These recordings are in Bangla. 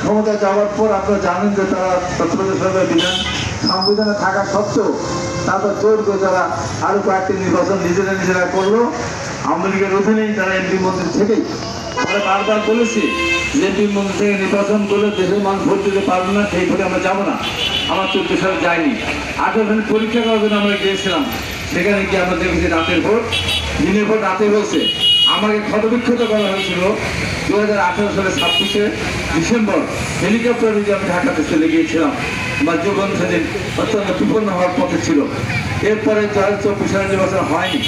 ক্ষমতা যাওয়ার পর আপনারা জানেন যে তারা তত্ত্বাবধায়ক সরকার বিধান সংবিধানে থাকা সত্ত্বেও তাদের জোর করে তারা আরো কয়েকটি নির্বাচন নিজেরা করলো। আওয়ামী লীগের অধীনেই তারা এমপি মন্ত্রী থেকেই আমরা বারবার বলেছি যে এমপি মন্ত্রী থেকে নির্বাচন করলে দেশের মানুষ ভোট দিতে পারবে না, সেই ভোটে আমরা যাবো না। আমার 14 সালে যায়নি। 18 সালে পরীক্ষা করার জন্য আমরা গিয়েছিলাম, সেখানে গিয়ে আমরা দেখেছি রাতের ভোট, দিনের ভোট রাতে হয়েছে। আমাকে ক্ষতবিক্ষত করা হয়েছিল 2018 সালে 26শে ডিসেম্বর হেলিকপ্টারে যে আমি ঢাকাতে চলে গিয়েছিলাম। আমার জীবন সেদিন অত্যন্ত বিপন্ন হওয়ার পথে ছিল। এরপরে 2024 সালে নির্বাচন হয়নি,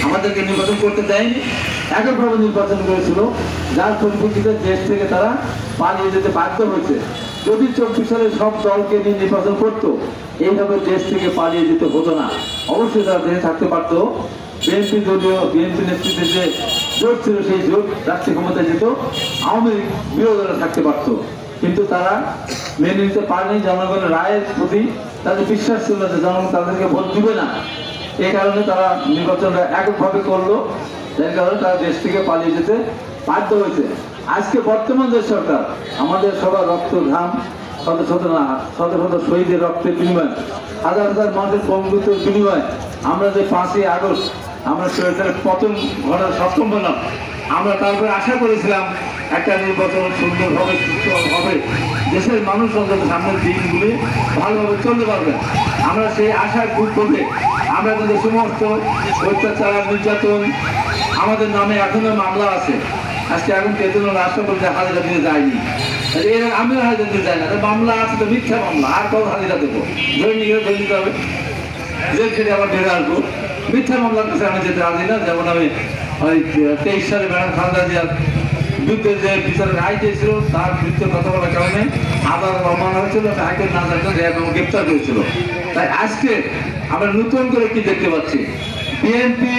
আমাদেরকে নির্বাচন করতে দেয়নি, এককভাবে নির্বাচন করেছিল, যার পরিপ্রেক্ষিতে দেশ থেকে তারা পালিয়ে যেতে বাধ্য হয়েছে। যদি 24 সালে সব দলকে নিয়ে নির্বাচন করতো, এইভাবে দেশ থেকে পালিয়ে যেতে হতো না। অবশ্যই তারা দেশে থাকতে পারতো। বিএনপি নেতৃত্বে যে জোট ছিল, সেই জোট রাষ্ট্রীয় ক্ষমতায় যেত, আওয়ামী লীগ বিরোধীরা থাকতে পারত। কিন্তু তারা মেনে নিতে পারেনি জনগণের রায়ের প্রতি তাদের বিশ্বাস ছিল যে জনগণ তাদেরকে ভোট দিবে না। এই কারণে তারা নির্বাচনটা এককভাবে করলো, যার কারণে তারা দেশ থেকে পালিয়ে যেতে বাধ্য হয়েছে। আজকে বর্তমান যে সরকার, আমাদের সবার রক্ত ঘাম, শত শত শহীদের রক্তের বিনিময়, হাজার হাজার মানুষের পঙ্গুত্বের বিনিময় আমরা যে 5ই আগস্ট আমরা সরকারের পতন ঘটার সক্ষম হলাম। আমরা তারপরে আশা করেছিলাম একটা নির্বাচন সুন্দরভাবে হবে, দেশের মানুষ অন্তত সামনের দিনগুলি ভালোভাবে চলতে পারবে। আমরা সেই আশার খুব করে আমরা কিন্তু সমস্ত অত্যাচার নির্যাতন আমাদের নামে এখনো মামলা আছে। আজকে এখন কেতন রাষ্ট্রপতি হাজিরা দিতে যায়নি, আমিও হাজিরা দিতে যাই না, মামলা আছে তো মিথ্যা মামলা, আর কত হাজিরা দেবো? ধরে নিয়ে ধরে নিতে হবে, জেল খেটে আবার বেড়ে আসবো। মিথ্যা মামলার কাছে আমি যেতে রাজি না। যেমন আমি ওই 23 সালে ম্যাডাম খালেদা জিয়ার বিরুদ্ধে যে বিচারের রায় দিয়েছিল, তার বিরুদ্ধে কথা বলার কারণে আবার অমান্য হয়েছিল, হাইকোর্ট না থাকলে এবং গ্রেপ্তার করেছিল। তাই আজকে আমরা নতুন করে কি দেখতে পাচ্ছি, বিএনপি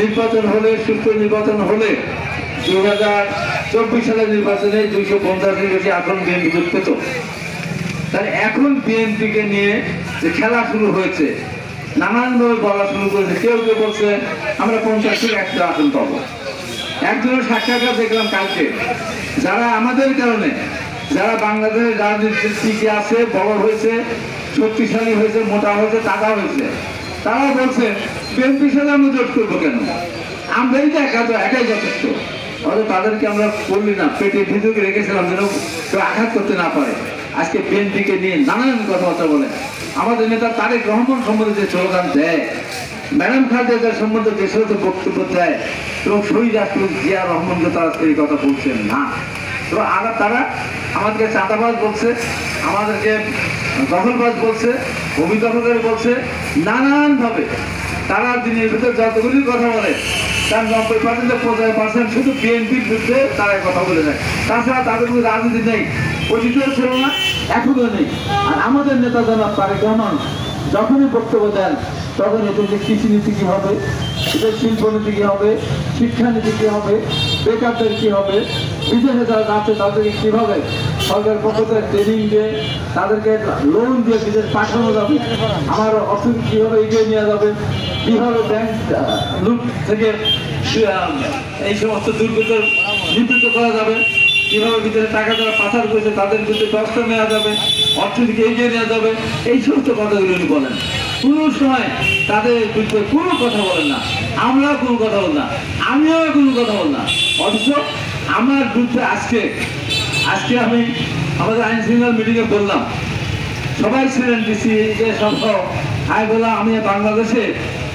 নির্বাচন হলে, সুষ্ঠু নির্বাচন হলে 2024 সালের নির্বাচনে 250-এর বেশি আসন বিএনপি পেত। তাই এখন বিএনপিকে নিয়ে যে খেলা শুরু হয়েছে, নানানভাবে বলা শুরু করেছে। কেউ কেউ বলছে আমরা 50 থেকে 100 আসন পাবো। একজনের সাক্ষাৎকার দেখলাম কালকে, যারা আমাদের কারণে, যারা বাংলাদেশের রাজনীতির টিকে আছে, বড় হয়েছে, শক্তিশালী হয়েছে, মোটা হয়েছে, টাকা হয়েছে, তারা বলছে বিএনপির সাথে আমরা জোট করবো কেন? আমরাই তো একাই যথেষ্ট। হয়তো তাদেরকে আমরা করলি না, পেটে ভিতরে রেখেছিলাম যেন কেউ আঘাত করতে না পারে। আজকে বিএনপিকে নিয়ে নানান কথাবার্তা বলে। আমাদের নেতা তারেক রহমান সম্বন্ধে যে স্লোগান দেয়, ম্যাডাম খালেদা জিয়ার সম্বন্ধে যে সমস্ত বক্তব্য দেয়, এবং শহীদ রাষ্ট্রপতি জিয়া রহমানকে তারা এই কথা বলছেন না। তো তারা আমাদেরকে চাঁদাবাজ বলছে, আমাদেরকে দখলবাজ বলছে, অভিদখলকারী বলছে, নানানভাবে তারা দিনের ভিতরে যতগুলি কথা বলে তার 90% শুধু বিএনপির বিরুদ্ধে তারা কথা বলে যায়। তাছাড়া তাদের কোনো রাজনীতি নেই, অতীতেও ছিল না, এখনো নেই। আর আমাদের নেতা জনাব তারেক রহমান যখনই বক্তব্য দেন, তখন এদেরকে কৃষি নীতি কি হবে, এদের শিল্পনীতি কি হবে, শিক্ষানীতি কি হবে, বেকারদের কি হবে, বিদেশে যারা যাচ্ছে তাদেরকে কিভাবে সরকারের পক্ষ থেকে ট্রেনিং দিয়ে তাদেরকে লোন দিয়ে বিদেশ পাঠানো যাবে, আমার অর্থনীতি কিভাবে এগিয়ে নেওয়া যাবে, কিভাবে ব্যাংক লুট থেকে এই সমস্ত দুর্বৃত্তর নিবৃত্ত করা যাবে, কিভাবে ভিতরে টাকা যারা পাচার করেছে তাদের বিরুদ্ধে ব্যবস্থা নেওয়া যাবে, অর্থনীতিকে এগিয়ে নেওয়া যাবে, এই সমস্ত কথাগুলো উনি বলেন। কোনো সময় তাদের বিরুদ্ধে কোনো কথা বলেন না, আমরাও কোনো কথা বল না, আমিও কোনো কথা বল না। অথচ আমার বিরুদ্ধে আজকে আমি আমাদের আইন শৃঙ্খলা মিটিংয়ে বললাম, সবাই ছিলেন, ডিসি সব আমি বললাম আমি বাংলাদেশে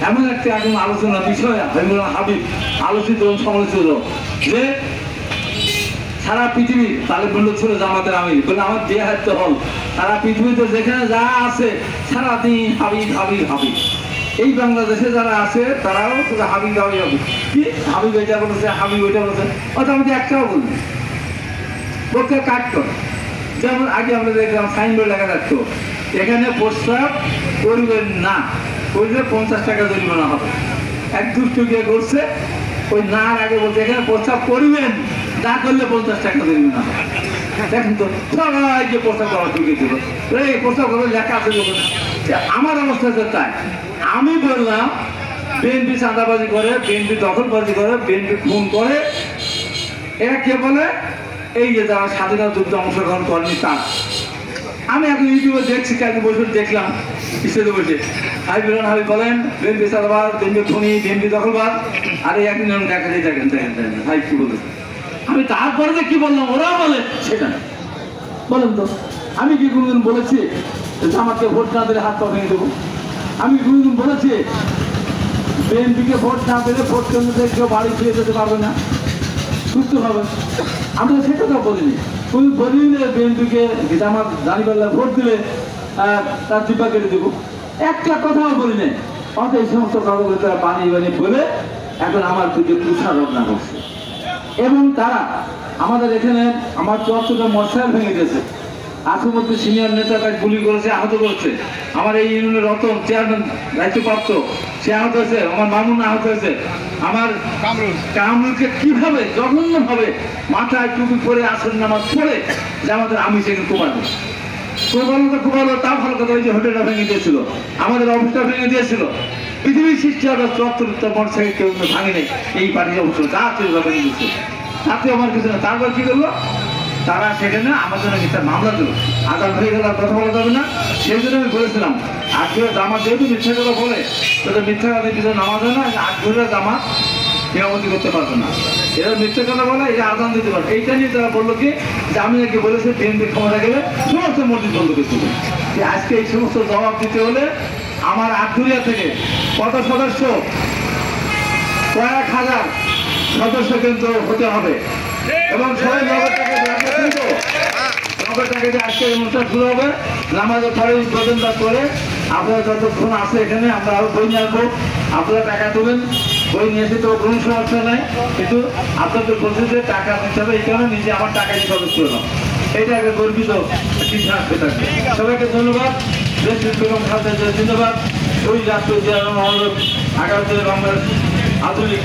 এমন একটা এখন আলোচনা বিষয় হাবিব আলোচিত এবং সমালোচিত যে সারা পৃথিবী তালেব বন্ধু ছিল জামাতের আমির বলে আমার যে হাত হল সারা পৃথিবীতে যেখানে যা আছে সারাদিন হাবিব হাবিব হাবিব। এই বাংলাদেশে যারা আছে তারাও হাবিব হাবিব হাবিব, কি হাবিব এটা বলেছে, হাবিব ওইটা বলেছে, অর্থাৎ আমাদের একটাও বলবে পক্ষে কাট করে। যেমন আগে আমরা দেখলাম সাইনবোর্ড লেখা থাকতো, এখানে প্রস্তাব করবেন না, করলে 50 টাকা জরিমানা হবে। এক দুষ্টু গিয়ে করছে, ওই না আগে বলছে এখানে প্রস্তাব করবেন, না করলে 50 টাকা জরিমানা হবে। দেখেন তো সবাইকে প্রস্তাব করা ঢুকে দিল, এই প্রস্তাব করবে লেখা আছে যখন। আমার অবস্থা হচ্ছে তাই, আমি বললাম বিএনপি চাঁদাবাজি করে, বিএনপি দখলবাজি করে, বিএনপি খুন করে, এরা কে বলে এই যে যারা স্বাধীনতা যুদ্ধে অংশগ্রহণ করেনি তার। আমি এখন ইউটিউবে দেখছি, কালকে বসে দেখলাম স্টেজে বসে হাবিবুল হাবিব বলেন বিএনপি চাঁদাবাজ, বিএনপি খুনি, বিএনপি দখলবাজ, আর এই একদিন দেখা যায় দেখেন দেখেন দেখেন ভাই কি বলছে। আমি তারপরে যে কি বললাম ওরাও বলে সেটা না। বলেন তো আমি কি কোনদিন বলেছি আমাকে ভোট না দিলে হাত পা ভেঙে দেবো? আমি কোনদিন বলেছি বিএনপিকে ভোট না দিলে ভোট কেন্দ্রে কেউ বাড়ি ফিরে যেতে পারবে না, সুস্থ হবে? আমরা সেটা তো বলিনি। তুমি বলিনি যে বিএনপিকে আমার জানিপাল্লা ভোট দিলে তার চিপা কেটে দেবো, একটা কথাও বলি নাই। অত এই সমস্ত কথাগুলো তারা বানিয়ে বানিয়ে বলে এখন আমার দিকে তুষারোপনা করছে। এবং তারা আমাদের এখানে আমার চর্চটা মশাল ভেঙে দিয়েছে। আশুমতি সিনিয়র নেতা তাকে গুলি করেছে, আহত করেছে। আমার এই ইউনিয়নের রতন চেয়ারম্যান দায়িত্বপ্রাপ্ত, সে আহত হয়েছে। আমার মামুন আহত হয়েছে। আমার কামরুলকে কিভাবে জঘন্যভাবে মাথায় টুপি পরে আসর নামাজ পড়ে যে আমাদের আমি সেখানে কোপানো কোপালো তা ভালো কথা। ওই যে হোটেলটা ভেঙে দিয়েছিল, আমাদের অফিসটা ভেঙে দিয়েছিল। পৃথিবীর সৃষ্টি হবে 74 মোটরসাইকেল কেউ ভাঙে নেই, এই পার্টির অবস্থা যা ছিল ভেঙে দিচ্ছে। তাতে আমার কিছু না। তারপর কি করলো তারা সেখানে আমার জন্য মিথ্যা মামলা দিল। আদালত হয়ে গেল, কথা বলা যাবে না। সেই জন্য আমি বলেছিলাম আগ্রহের জামাত যেহেতু মিথ্যা কথা বলে তাদের মিথ্যা কথা কিছু নামাজ হয় না, আগ্রহের জামাত মেরামতি করতে পারবে না। এরা মিথ্যা কথা বলে, এরা আদান দিতে পারবে। এইটা নিয়ে তারা বললো কি যে আমি নাকি বলেছি বিএনপি ক্ষমতা গেলে সমস্ত মসজিদ বন্ধ করে দেবে। আজকে এই সমস্ত জবাব দিতে হলে আমার আটঘরিয়া থেকে কত সদস্য, কয়েক হাজার সদস্য কিন্তু হতে হবে। এবং সবাই নগরটাকে আজকে অনুষ্ঠান শুরু হবে, নামাজের পরে উদ্বোধনটা করে আপনারা যতক্ষণ আছে এখানে আমরা আরো বই নিয়ে আসবো। আপনারা টাকা তোলেন, বই নিয়ে এসে তো কোনো সমস্যা নাই, কিন্তু আপনাদের বলছে যে টাকা দিতে হবে, এই কারণে নিজে আমার টাকা দিয়ে সদস্য হলাম। এটা একটা গর্বিত কিছু আসবে থাকবে। সবাইকে ধন্যবাদ, দেশ বেগম খালেদা জিয়া জিন্দাবাদ। ওই রাষ্ট্র যে আগামী বাংলাদেশ আধুনিক